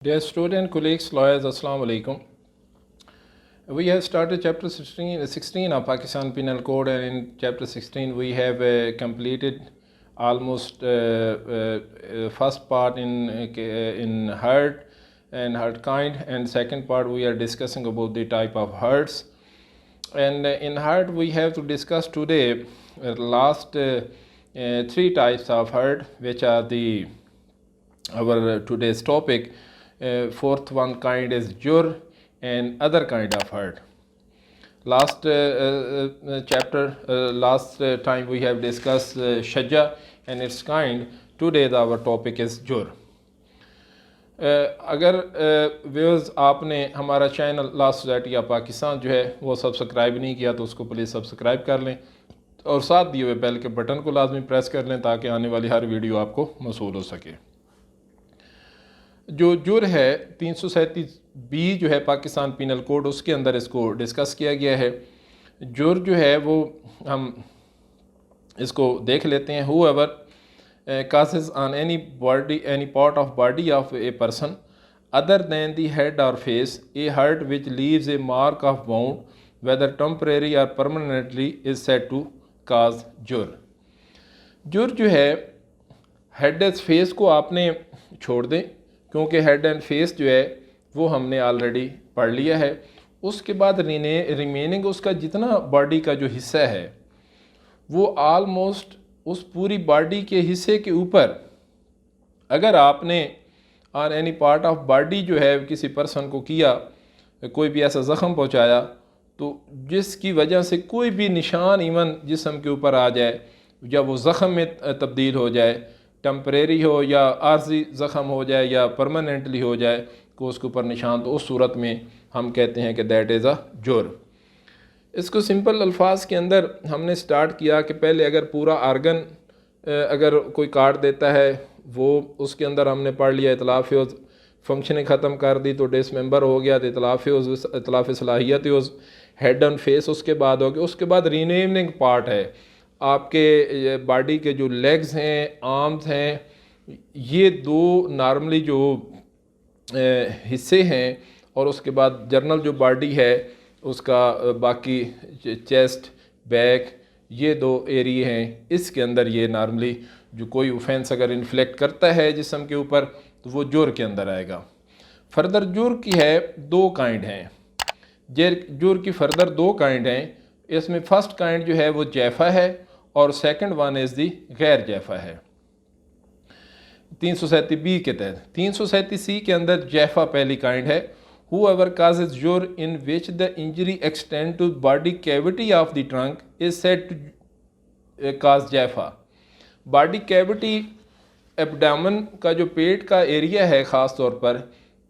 Dear student, colleagues, lawyers, Assalamu alaikum. We have started chapter 16 of Pakistan Penal Code, and in chapter 16 we have completed almost first part in hurt and hurt kind, and second part we are discussing about the type of hurts. And in hurt we have to discuss today last three types of hurt, which are our today's topic. Fourth one kind is jur and other kind of hurt. Last last time we have discussed shaja and its kind. Today our topic is jur. अगर viewers आपने हमारा channel law society of Pakistan जो है वो subscribe नहीं किया तो उसको प्लीज़ सब्सक्राइब कर लें और साथ दिए हुए बेल के बटन को लाजमी प्रेस कर लें ताकि आने वाली हर वीडियो आपको मौसूल हो सके। जो जुर है 337B जो है पाकिस्तान पिनल कोड, उसके अंदर इसको डिस्कस किया गया है। जुर जो है वो हम इसको देख लेते हैं। whoever causes on any part of body of a person other than the head or face a hurt which leaves a mark of wound whether temporary or permanently is said to cause jur। जुर जो है head and face को आपने छोड़ दें क्योंकि head and face जो है वो हमने ऑलरेडी पढ़ लिया है। उसके बाद रिमेनिंग उसका जितना बॉडी का जो हिस्सा है वो ऑलमोस्ट उस पूरी बॉडी के हिस्से के ऊपर अगर आपने on any part of body जो है किसी पर्सन को किया, कोई भी ऐसा ज़ख़म पहुंचाया तो जिसकी वजह से कोई भी निशान इवन जिस्म के ऊपर आ जाए या वो ज़ख़म में तब्दील हो जाए, टेम्परेरी हो या आर्जी ज़ख़म हो जाए या परमानेंटली हो जाए को उसके ऊपर निशान, तो उस सूरत में हम कहते हैं कि दैट इज़ अ जुर। इसको सिंपल अल्फाज के अंदर हमने स्टार्ट किया कि पहले अगर पूरा आर्गन अगर कोई काट देता है वो उसके अंदर हमने पढ़ लिया इतलाफ़ उज़्व, फंक्शनिंग ख़त्म कर दी तो डिसमेंबर हो गया, तो इतलाफ़ उज़्व इतलाफ़ सलाहियत उज़्व, हेड एंड फेस उसके बाद हो गया। उसके बाद रीनेमिंग पार्ट है, आपके बॉडी के जो लेग्स हैं, आर्म्स हैं, ये दो नॉर्मली जो हिस्से हैं, और उसके बाद जर्नल जो बॉडी है उसका बाकी चेस्ट, बैक, ये दो एरिए हैं। इसके अंदर ये नॉर्मली जो कोई ऑफेंस अगर इन्फ्लेक्ट करता है जिस्म के ऊपर तो वो जुर के अंदर आएगा। फर्दर जुर की है दो काइंड हैं, जुर की फर्दर दो काइंड हैं। इसमें फर्स्ट काइंड जो है वो जैफा है और सेकंड वन इज़ दी गैर जैफा है। 337B के तहत 337C के अंदर जैफा पहली काइंड है। whoever causes jur in which the injury extend to body cavity of the trunk is said to cause जैफा। बॉडी कैविटी एब्डामन का जो पेट का एरिया है ख़ास तौर पर,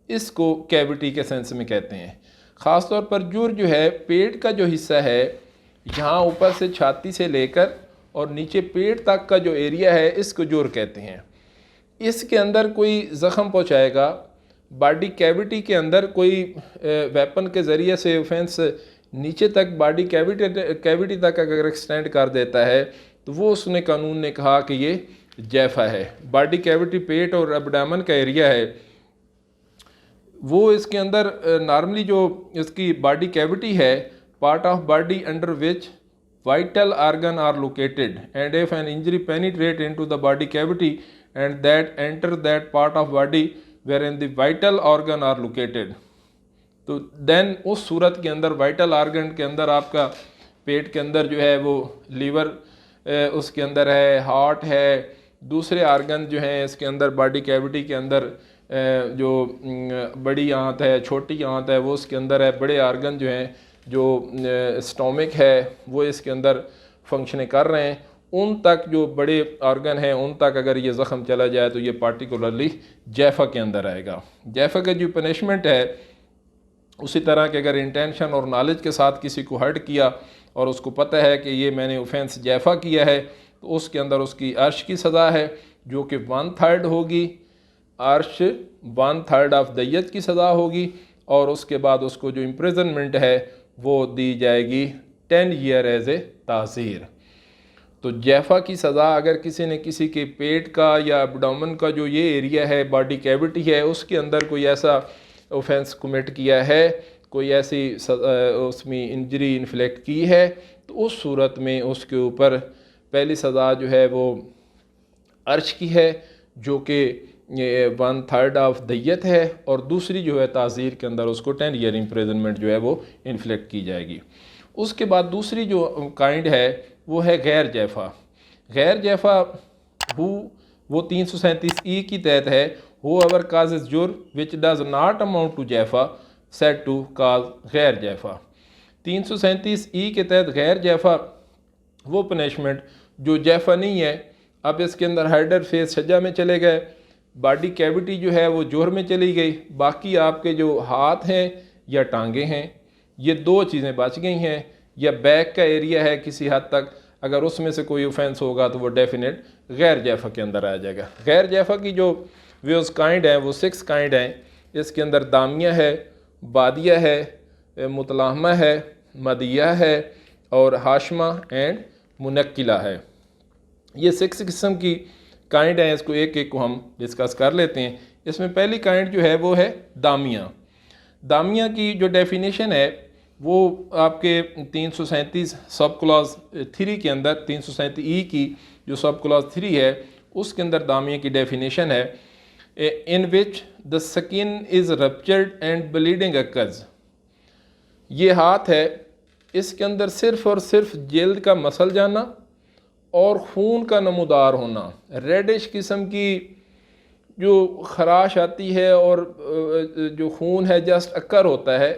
इसको कैविटी के सेंस में कहते हैं। ख़ास तौर पर जुर जो है पेट का जो हिस्सा है, यहाँ ऊपर से छाती से लेकर और नीचे पेट तक का जो एरिया है इसको जुर कहते हैं। इसके अंदर कोई ज़ख़म पहुँचाएगा, बॉडी कैविटी के अंदर कोई वेपन के ज़रिए से ऑफेंस नीचे तक बॉडी कैविटी तक अगर एक्सटेंड कर देता है तो वो उसने कानून ने कहा कि ये जैफा है। बॉडी कैविटी पेट और एब्डामन का एरिया है वो इसके अंदर नॉर्मली जो इसकी बॉडी कैविटी है, part of body under which vital organ are located and if an injury penetrate into the body cavity and that enter that part of body wherein the vital organ are located, तो then उस सूरत के अंदर vital organ के अंदर आपका पेट के अंदर जो है वो लीवर उसके अंदर है, हार्ट है, दूसरे आर्गन जो हैं इसके अंदर बॉडी कैविटी के अंदर जो बड़ी आंत है, छोटी आंत है वो उसके अंदर है, बड़े आर्गन जो हैं जो स्टोमिक है वो इसके अंदर फंक्शनें कर रहे हैं, उन तक जो बड़े ऑर्गन हैं उन तक अगर ये ज़ख़म चला जाए तो ये पार्टिकुलरली जैफा के अंदर आएगा। जैफा का जो पनिशमेंट है उसी तरह के अगर इंटेंशन और नॉलेज के साथ किसी को हर्ट किया और उसको पता है कि ये मैंने ऑफेंस जैफा किया है तो उसके अंदर उसकी अर्श की सज़ा है जो कि 1/3 होगी, अर्श 1/3 ऑफ दैयत की सज़ा होगी, और उसके बाद उसको जो इम्प्रिजनमेंट है वो दी जाएगी 10 ईयर एज ए ताज़ीर। तो जैफ़ा की सज़ा अगर किसी ने किसी के पेट का या एब्डोमेन का जो ये एरिया है, बॉडी कैविटी है, उसके अंदर कोई ऐसा ऑफेंस कमिट किया है, कोई ऐसी उसमें इंजरी इन्फ्लिक्ट की है, तो उस सूरत में उसके ऊपर पहली सज़ा जो है वो अर्श की है, जो कि 1/3 ऑफ दैयत है, और दूसरी जो है ताज़ीर के अंदर उसको 10 ईयर इम्प्रिजनमेंट जो है वो इन्फ्लिक्ट की जाएगी। उसके बाद दूसरी जो काइंड है वो है गैर जैफ़ा। गैर जैफ़ा वो 337 की तहत है, हु एवर काजेज जुर्म which does not amount to जैफ़ा सेट टू काज गैर जैफ़ा। 337 के तहत गैर जैफ़ा वो पनिशमेंट जो जैफ़ा नहीं है। अब इसके अंदर हाइडर फेस सजा में चले गए, बॉडी कैविटी जो है वो जोर में चली गई, बाकी आपके जो हाथ हैं या टांगे हैं ये दो चीज़ें बच गई हैं, या बैक का एरिया है किसी हद तक, अगर उसमें से कोई ऑफेंस होगा तो वो डेफिनेट गैर जैफ़ा के अंदर आ जाएगा। गैर जैफ़ा की जो व्यूज़ काइंड हैं वो 6 काइंड हैं। इसके अंदर दामिया है, बादिया है, मुतलाहमा है, मदिया है और हाशमा एंड मुनक्किला है। ये 6 किस्म की काइंड हैं, इसको एक एक को हम डिस्कस कर लेते हैं। इसमें पहली काइंड जो है वो है दामिया। दामिया की जो डेफिनेशन है वो आपके 337 सब क्लॉज 3 के अंदर 337 की जो सब क्लॉज 3 है उसके अंदर दामिया की डेफिनेशन है, in which the skin is ruptured and bleeding occurs. ये हाथ है, इसके अंदर सिर्फ़ और सिर्फ जल्द का मसल जाना और खून का नमूदार होना, रेडिश किस्म की जो खराश आती है और जो खून है जस्ट अक्कर होता है,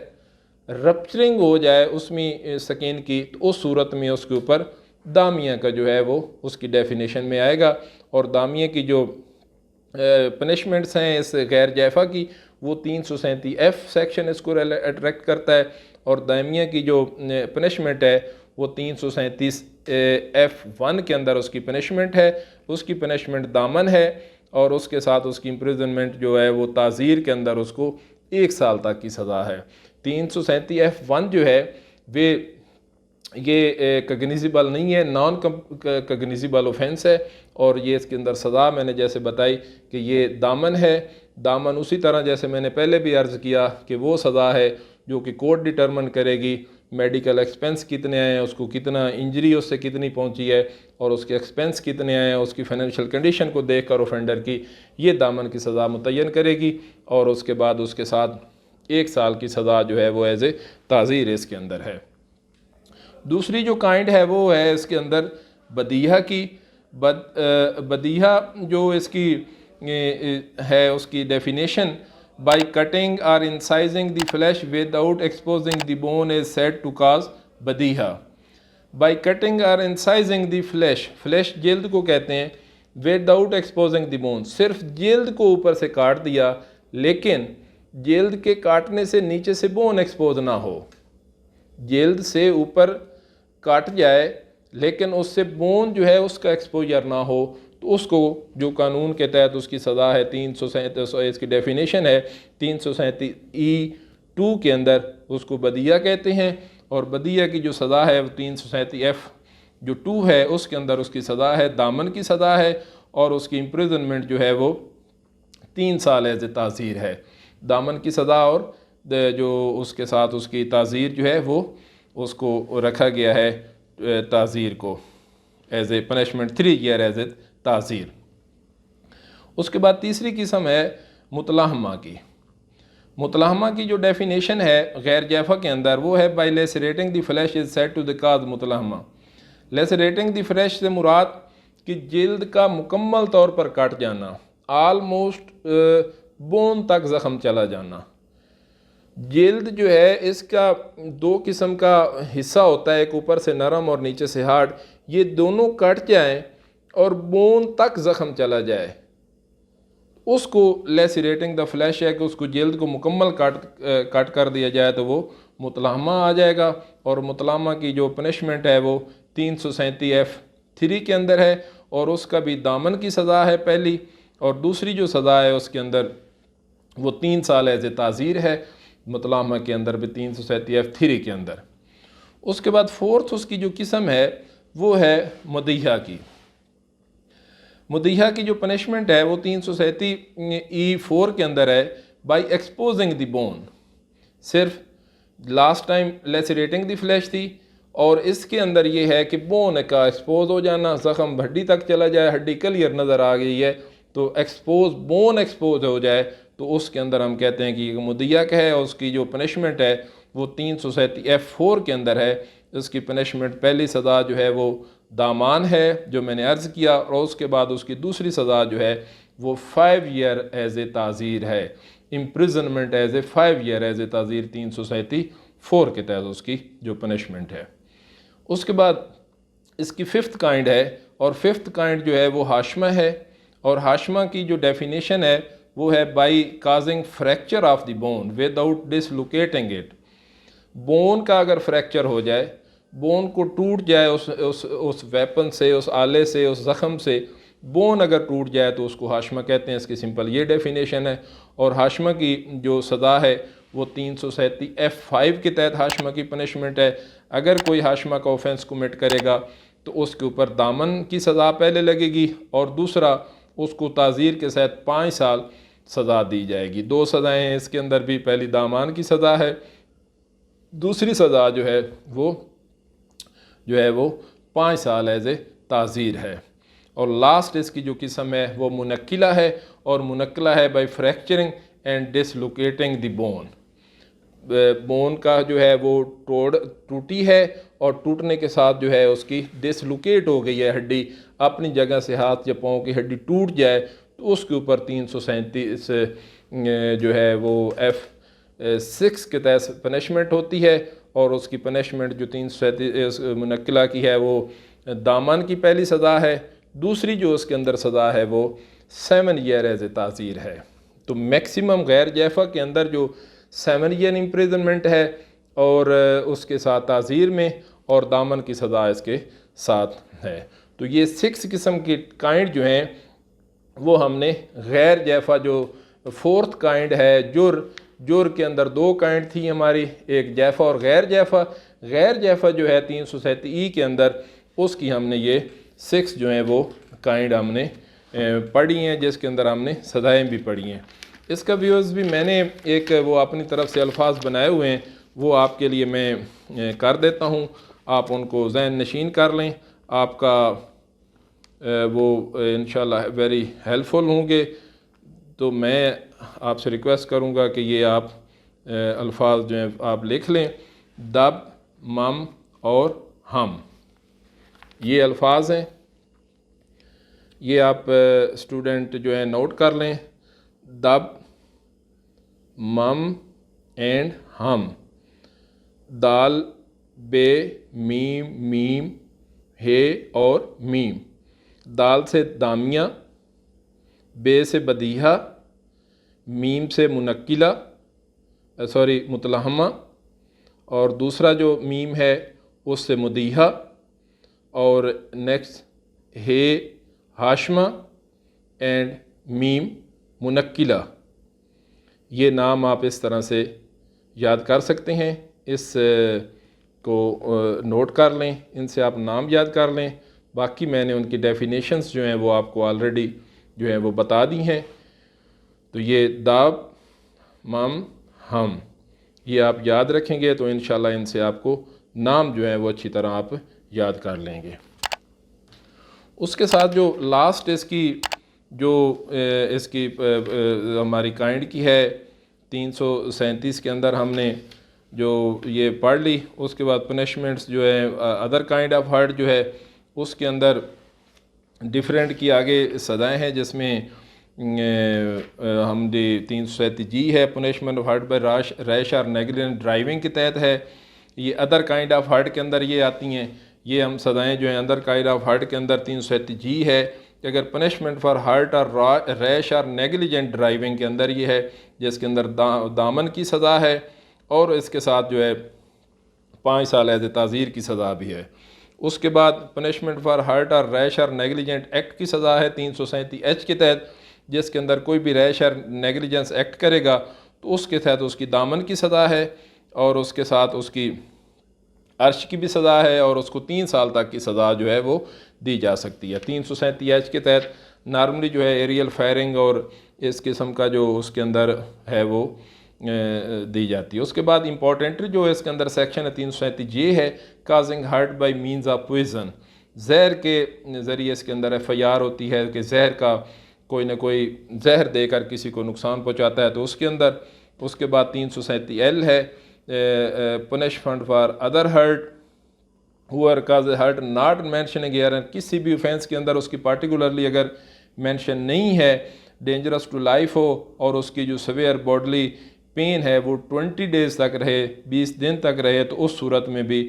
रप्चरिंग हो जाए उसमें स्किन की, तो उस सूरत में उसके ऊपर दामिया का जो है वो उसकी डेफिनेशन में आएगा। और दामिया की जो पनिशमेंट्स हैं इस गैर जैफ़ा की वो 337 सेक्शन इसको अट्रैक्ट करता है, और दामिया की जो पनिशमेंट है वो 337 F1 के अंदर उसकी पनिशमेंट है। उसकी पनिशमेंट दामन है और उसके साथ उसकी इम्प्रिजनमेंट जो है वो ताज़ीर के अंदर उसको 1 साल तक की सज़ा है। 337 F1 जो है वे ये कग्निजिबल नहीं है, नॉन कग्निजिबल ऑफेंस है, और ये इसके अंदर सज़ा मैंने जैसे बताई कि ये दामन है। दामन उसी तरह जैसे मैंने पहले भी अर्ज़ किया कि वो सज़ा है जो कि कोर्ट डिटरमिन करेगी मेडिकल एक्सपेंस कितने आए हैं, उसको कितना इंजरी उससे कितनी पहुंची है और उसके एक्सपेंस कितने आए हैं, उसकी फाइनेंशियल कंडीशन को देखकर ऑफेंडर की ये दामन की सज़ा मुतय्यन करेगी, और उसके बाद उसके साथ 1 साल की सज़ा जो है वो एज ए ताज़ीर इसके अंदर है। दूसरी जो काइंड है वो है इसके अंदर बदीहा की। बदीहा जो इसकी है उसकी definition, by cutting or incising the flesh without exposing the bone is said to cause badiha. By cutting or incising the flesh जल्द को कहते हैं, without exposing the bone सिर्फ जल्द को ऊपर से काट दिया लेकिन जल्द के काटने से नीचे से बोन एक्सपोज ना हो। जल्द से ऊपर काट जाए लेकिन उससे बोन जो है उसका एक्सपोजर ना हो, तो उसको जो कानून के तहत उसकी सज़ा है 337, इसकी डेफिनेशन है 337E2 के अंदर उसको बदिया कहते हैं। और बदिया की जो सज़ा है वो 337F जो 2 है उसके अंदर उसकी सज़ा है दामन की सज़ा है, और उसकी इम्प्रिजनमेंट जो है वो 3 साल एज ए ताज़ीर है। दामन की सज़ा और जो उसके साथ उसकी ताज़ीर जो है वो उसको रखा गया है ताज़ीर को as a punishment 3 year as a ताज़ीर। उसके बाद तीसरी किस्म है मुतलाहमा की। मुतलाहमा की जो डेफिनेशन है गैर जैफ़ा के अंदर वो है, by lacerating the flesh is said to the cause मुतलाहमा। लेसरेटिंग द फ्लैश से मुराद कि जल्द का मुकम्मल तौर पर काट जाना, आलमोस्ट बोन तक ज़ख़म चला जाना। जल्द जो है इसका 2 किस्म का हिस्सा होता है, एक ऊपर से नरम और नीचे से हार्ड, ये दोनों कट जाएं और बोन तक ज़ख़म चला जाए उसको लेसरेटिंग द फ्लैश है कि उसको जल्द को मुकम्मल काट कर दिया जाए तो वो मुतलाहमा आ जाएगा। और मुतलाहमा की जो पनिशमेंट है वो 337F3 के अंदर है, और उसका भी दामन की सज़ा है पहली, और दूसरी जो सज़ा है उसके अंदर वो 3 साल एज ए ताज़ीर है, मुतलाहमा के अंदर भी 337F3 के अंदर। उसके बाद फोर्थ उसकी जो किस्म है वो है मुदहिया की। मुदहिया की जो पनिशमेंट है वो 337E4 के अंदर है, बाई एक्सपोजिंग द बोन। सिर्फ लास्ट टाइम लेसरेटिंग द फ्लैश थी, और इसके अंदर ये है कि बोन का एक्सपोज हो जाना, ज़ख़म हड्डी तक चला जाए, हड्डी क्लियर नज़र आ गई है, तो एक्सपोज बोन एक्सपोज हो जाए, तो उसके अंदर हम कहते हैं कि मुदहिया का है। और उसकी जो पनिशमेंट है वो 337F4 के अंदर है। इसकी पनिशमेंट पहली सज़ा जो है वो दामान है, जो मैंने अर्ज़ किया, और उसके बाद उसकी दूसरी सज़ा जो है वो 5 ईयर एज ए ताज़ीर है, imprisonment as a 5 year as a ताज़ीर 337 के तहत उसकी जो पनिशमेंट है। उसके बाद इसकी फिफ्थ काइंड है, और फिफ्थ काइंड जो है वो हाशमा है। और हाशमा की जो डेफिनेशन है वो है by causing fracture of the bone without dislocating it. Bone का अगर फ्रैक्चर हो जाए, बोन को टूट जाए, उस वेपन से, उस आले से, उस ज़ख़म से बोन अगर टूट जाए तो उसको हाशमा कहते हैं। इसकी सिंपल ये डेफिनेशन है। और हाशमा की जो सज़ा है वो 337F5 के तहत हाशमा की पनिशमेंट है। अगर कोई हाशमा का ऑफेंस कमिट करेगा तो उसके ऊपर दामन की सज़ा पहले लगेगी, और दूसरा उसको ताज़ीर के साथ 5 साल सज़ा दी जाएगी। 2 सज़ाएँ हैं इसके अंदर भी, पहली दामान की सज़ा है, दूसरी सज़ा जो है वो 5 साल एज ए ताज़ीर है। और लास्ट इसकी जो किस्म है वो मुनक्किला है, और मुनक्किला है by fracturing and dislocating the bone. Bone का जो है वो टूटी है, और टूटने के साथ जो है उसकी डिसलोकेट हो गई है हड्डी, अपनी जगह से हाथ या पाँव की हड्डी टूट जाए, तो उसके ऊपर 337 जो है वो F6 के तहत पनिशमेंट होती है। और उसकी पनिशमेंट जो 337 मुनक्किला की है वो दामन की पहली सज़ा है, दूसरी जो उसके अंदर सज़ा है वो 7 ईयर एज ए ताज़ीर है। तो मैक्सिमम गैर जैफ़ा के अंदर जो 7 ईयर इम्प्रिजनमेंट है, और उसके साथ ताज़ीर में, और दामन की सज़ा इसके साथ है। तो ये 6 किस्म की काइंड जो हैं वो हमने गैर जैफ़ा जो 4th काइंड है जुर के अंदर 2 काइंड थी हमारी, एक जैफ़ा और गैर जैफ़ा। गैर जैफ़ा जो है 337E के अंदर, उसकी हमने ये 6 जो हैं वो काइंड हमने पढ़ी हैं, जिसके अंदर हमने सज़ाएँ भी पढ़ी हैं। इसका व्यूज़ भी मैंने एक वो अपनी तरफ से अल्फाज बनाए हुए हैं, वो आपके लिए मैं कर देता हूँ, आप उनको ज़हन नशीन कर लें। आपका वो इंशाल्लाह वेरी हेल्पफुल होंगे। तो मैं आपसे रिक्वेस्ट करूँगा कि ये आप अल्फाज जो हैं आप लिख लें, दब, मम और हम, ये अल्फाज हैं, ये आप स्टूडेंट जो है नोट कर लें। दब, मम एंड हम। दाल, बे, मीम, मीम, हे और मीम। दाल से दामिया, बे से बदीहा, मीम से मुनक्किला, सॉरी मुतलहमा, और दूसरा जो मीम है उससे मुदीहा, और नेक्स्ट हे हाशमा एंड मीम मुनक्किला। ये नाम आप इस तरह से याद कर सकते हैं, इस को नोट कर लें, इनसे आप नाम याद कर लें। बाकी मैंने उनकी डेफिनेशंस जो हैं वो आपको ऑलरेडी जो है वो बता दी हैं। तो ये दाब, मम, हम, ये आप याद रखेंगे तो इंशाल्लाह इनसे आपको नाम जो है वो अच्छी तरह आप याद कर लेंगे। उसके साथ जो लास्ट इसकी जो इसकी हमारी काइंड की है 337 के अंदर हमने जो ये पढ़ ली। उसके बाद पनिशमेंट्स जो है अदर काइंड ऑफ हर्ट जो है उसके अंदर डिफरेंट की आगे सज़ाएँ हैं, जिसमें हम 337G है, punishment of hurt by rash और नेग्लिजेंट ड्राइविंग के तहत है। ये अदर काइंड ऑफ हर्ट के अंदर ये आती हैं। ये हम सज़ाएँ जो हैं अदर काइंड ऑफ हर्ट के अंदर 337G है कि अगर पनिशमेंट फॉर हर्ट और रैश और नेग्लिजेंट ड्राइविंग के अंदर ये है, जिसके अंदर दामन की सज़ा है, और इसके साथ जो है 5 साल एज ताज़ीर की सज़ा भी है। उसके बाद पनिशमेंट फॉर हर्ट और रैश और नेग्लिजेंट एक्ट की सज़ा है 337H के तहत, जिसके अंदर कोई भी रैश और नेग्लिजेंस एक्ट करेगा तो उसके तहत उसकी दामन की सज़ा है, और उसके साथ उसकी अर्श की भी सज़ा है और उसको 3 साल तक की सज़ा जो है वो दी जा सकती है। 337H के तहत नॉर्मली जो है एरियल फायरिंग और इस किस्म का जो उसके अंदर है वो दी जाती है। उसके बाद इम्पॉर्टेंटली जो है इसके अंदर सेक्शन है 337J है, causing hurt by means of poison, जहर के ज़रिए इसके अंदर FIR होती है कि जहर का कोई ना कोई जहर देकर किसी को नुकसान पहुंचाता है तो उसके अंदर। उसके बाद 337L है पनिशमेंट फॉर अदर हर्ट हुआ काज हर्ट नॉट मैंशन गियर, किसी भी ऑफेंस के अंदर उसकी पार्टिकुलरली अगर मेंशन नहीं है, डेंजरस टू लाइफ हो और उसकी जो सवेयर बॉडली पेन है वो 20 डेज़ तक रहे, 20 दिन तक रहे, तो उस सूरत में भी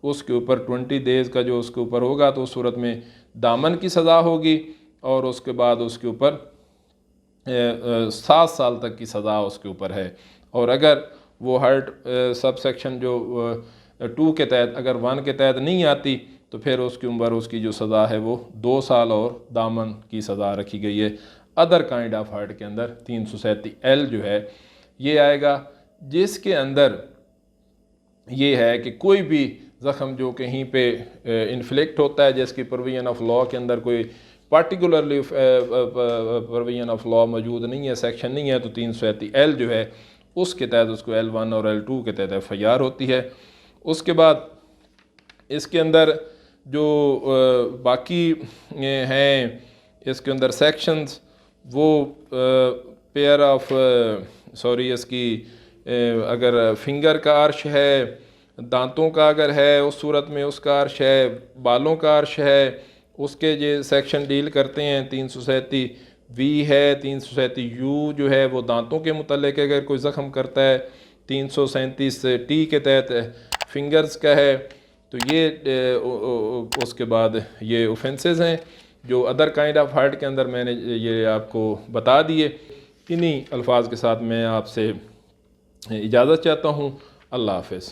उसके ऊपर 20 डेज़ का जो उसके ऊपर होगा तो उस सूरत में दामन की सज़ा होगी और उसके बाद उसके ऊपर 7 साल तक की सज़ा उसके ऊपर है। और अगर वो हर्ट सब सेक्शन जो 2 के तहत अगर 1 के तहत नहीं आती तो फिर उसकी उम्र उसकी जो सज़ा है वो 2 साल और दामन की सज़ा रखी गई है। अदर काइंड ऑफ हर्ट के अंदर 337L जो है ये आएगा, जिसके अंदर ये है कि कोई भी ज़ख़म जो कहीं पे इन्फ्लिक्ट होता है जिसकी प्रोविजन ऑफ लॉ के अंदर कोई पार्टिकुलरली प्रोविजन ऑफ लॉ मौजूद नहीं है, सेक्शन नहीं है, तो 337L जो है उसके तहत उसको L1 और L2 के तहत FIR होती है। उसके बाद इसके अंदर जो बाकी हैं इसके अंदर सेक्शंस वो पेयर ऑफ इसकी अगर फिंगर का अर्श है, दांतों का अगर है उस सूरत में उसका अर्श है, बालों का अर्श है, उसके ये सेक्शन डील करते हैं। 337V है, 337U जो है वो दांतों के मुतल्लिक़ अगर कोई ज़ख़म करता है, 337T के तहत फिंगर्स का है। तो ये उसके बाद ये ऑफेंसेस हैं जो अदर काइंड ऑफ हर्ट के अंदर मैंने ये आपको बता दिए। इन्हीं अल्फाज के साथ मैं आपसे इजाज़त चाहता हूँ। अल्लाह हाफ़िज़।